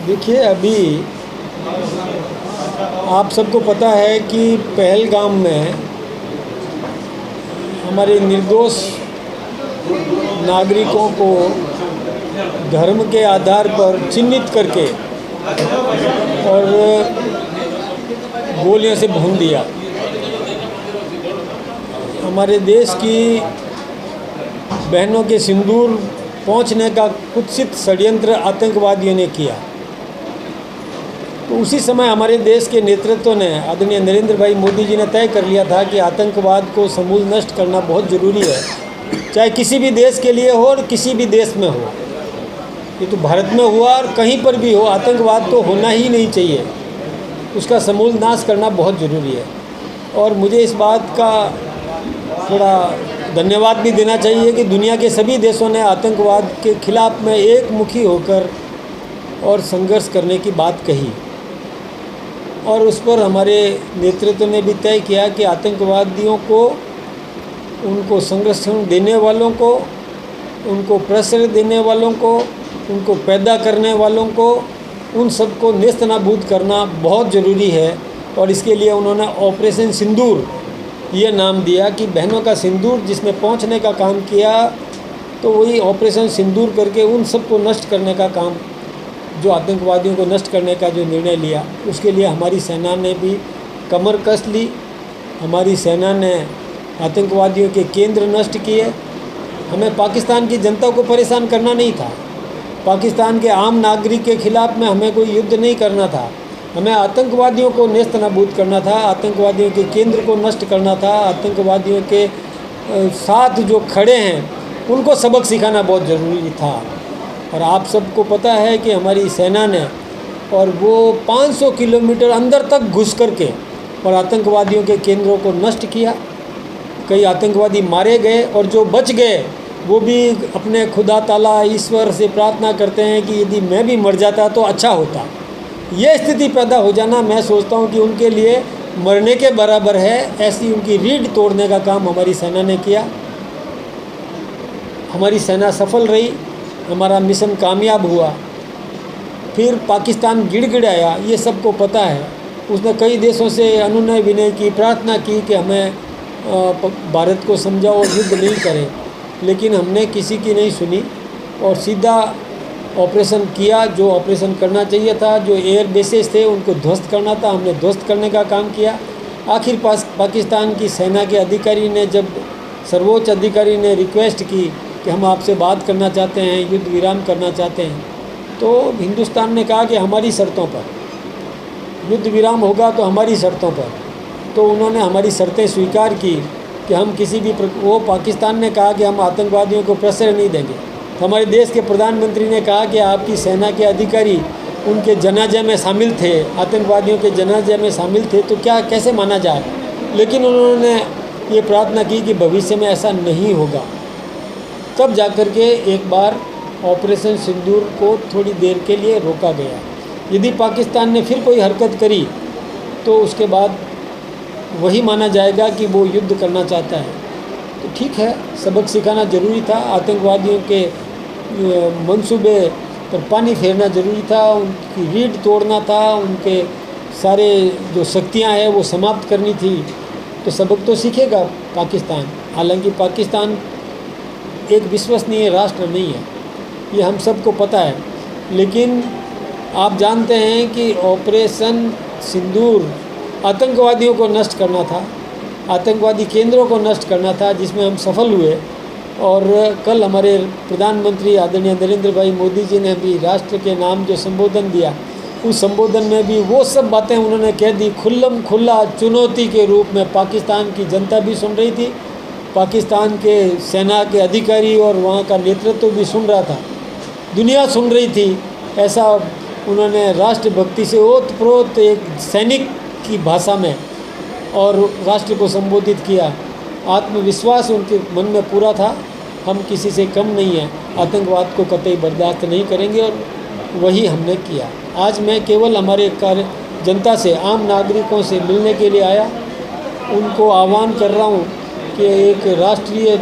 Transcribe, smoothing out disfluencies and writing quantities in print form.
देखिए, अभी आप सबको पता है कि पहलगाम में हमारे निर्दोष नागरिकों को धर्म के आधार पर चिन्हित करके और गोलियों से भून दिया। हमारे देश की बहनों के सिंदूर पहुंचने का कुत्सित षड्यंत्र आतंकवादियों ने किया। तो उसी समय हमारे देश के नेतृत्व ने, आदरणीय नरेंद्र भाई मोदी जी ने तय कर लिया था कि आतंकवाद को समूल नष्ट करना बहुत ज़रूरी है, चाहे किसी भी देश के लिए हो और किसी भी देश में हो। ये तो भारत में हुआ और कहीं पर भी हो, आतंकवाद तो होना ही नहीं चाहिए, उसका समूल नाश करना बहुत ज़रूरी है। और मुझे इस बात का थोड़ा धन्यवाद भी देना चाहिए कि दुनिया के सभी देशों ने आतंकवाद के खिलाफ में एक मुखी होकर और संघर्ष करने की बात कही, और उस पर हमारे नेतृत्व ने भी तय किया कि आतंकवादियों को, उनको संरक्षण देने वालों को, उनको प्रश्रय देने वालों को, उनको पैदा करने वालों को, उन सबको नेस्तनाबूद करना बहुत ज़रूरी है। और इसके लिए उन्होंने ऑपरेशन सिंदूर ये नाम दिया कि बहनों का सिंदूर जिसमें पहुंचने का काम किया, तो वही ऑपरेशन सिंदूर करके उन सबको नष्ट करने का काम, जो आतंकवादियों को नष्ट करने का जो निर्णय लिया, उसके लिए हमारी सेना ने भी कमर कस ली। हमारी सेना ने आतंकवादियों के केंद्र नष्ट किए। हमें पाकिस्तान की जनता को परेशान करना नहीं था, पाकिस्तान के आम नागरिक के खिलाफ में हमें कोई युद्ध नहीं करना था, हमें आतंकवादियों को नेस्तनाबूद करना था, आतंकवादियों के केंद्र को नष्ट करना था, आतंकवादियों के साथ जो खड़े हैं उनको सबक सिखाना बहुत ज़रूरी था। और आप सबको पता है कि हमारी सेना ने, और वो 500 किलोमीटर अंदर तक घुस करके और आतंकवादियों के केंद्रों को नष्ट किया। कई आतंकवादी मारे गए और जो बच गए वो भी अपने खुदा ताला ईश्वर से प्रार्थना करते हैं कि यदि मैं भी मर जाता तो अच्छा होता। ये स्थिति पैदा हो जाना, मैं सोचता हूँ कि उनके लिए मरने के बराबर है। ऐसी उनकी रीढ़ तोड़ने का काम हमारी सेना ने किया। हमारी सेना सफल रही, हमारा मिशन कामयाब हुआ। फिर पाकिस्तान गिड़गिड़ाया, ये सबको पता है। उसने कई देशों से अनुनय विनय की, प्रार्थना की कि हमें भारत को समझाओ और युद्ध नहीं करें, लेकिन हमने किसी की नहीं सुनी और सीधा ऑपरेशन किया। जो ऑपरेशन करना चाहिए था, जो एयर बेसेस थे उनको ध्वस्त करना था, हमने ध्वस्त करने का काम किया। आखिर पाकिस्तान की सेना के अधिकारी ने, जब सर्वोच्च अधिकारी ने रिक्वेस्ट की कि हम आपसे बात करना चाहते हैं, युद्ध विराम करना चाहते हैं, तो हिंदुस्तान ने कहा कि हमारी शर्तों पर युद्ध विराम होगा, तो हमारी शर्तों पर। तो उन्होंने हमारी शर्तें स्वीकार की कि हम किसी भी वो पाकिस्तान ने कहा कि हम आतंकवादियों को प्रश्रय नहीं देंगे। तो हमारे देश के प्रधानमंत्री ने कहा कि आपकी सेना के अधिकारी उनके जनाजे में शामिल थे, आतंकवादियों के जनाजे में शामिल थे, तो क्या कैसे माना जाए। लेकिन उन्होंने ये प्रार्थना की कि भविष्य में ऐसा नहीं होगा। तब जाकर के एक बार ऑपरेशन सिंदूर को थोड़ी देर के लिए रोका गया। यदि पाकिस्तान ने फिर कोई हरकत करी तो उसके बाद वही माना जाएगा कि वो युद्ध करना चाहता है। तो ठीक है, सबक सिखाना ज़रूरी था, आतंकवादियों के मंसूबे पर पानी फेरना ज़रूरी था, उनकी रीढ़ तोड़ना था, उनके सारे जो शक्तियां हैं वो समाप्त करनी थी। तो सबक तो सीखेगा पाकिस्तान। हालांकि पाकिस्तान एक विश्वसनीय राष्ट्र नहीं है, ये हम सबको पता है। लेकिन आप जानते हैं कि ऑपरेशन सिंदूर आतंकवादियों को नष्ट करना था, आतंकवादी केंद्रों को नष्ट करना था, जिसमें हम सफल हुए। और कल हमारे प्रधानमंत्री आदरणीय नरेंद्र भाई मोदी जी ने भी राष्ट्र के नाम जो संबोधन दिया, उस संबोधन में भी वो सब बातें उन्होंने कह दी खुल्लम खुल्ला, चुनौती के रूप में। पाकिस्तान की जनता भी सुन रही थी, पाकिस्तान के सेना के अधिकारी और वहाँ का नेतृत्व भी सुन रहा था, दुनिया सुन रही थी। ऐसा उन्होंने राष्ट्रभक्ति से ओतप्रोत एक सैनिक की भाषा में और राष्ट्र को संबोधित किया। आत्मविश्वास उनके मन में पूरा था, हम किसी से कम नहीं हैं, आतंकवाद को कतई बर्दाश्त नहीं करेंगे, और वही हमने किया। आज मैं केवल हमारे जनता से, आम नागरिकों से मिलने के लिए आया। उनको आह्वान कर रहा हूँ कि एक राष्ट्रीय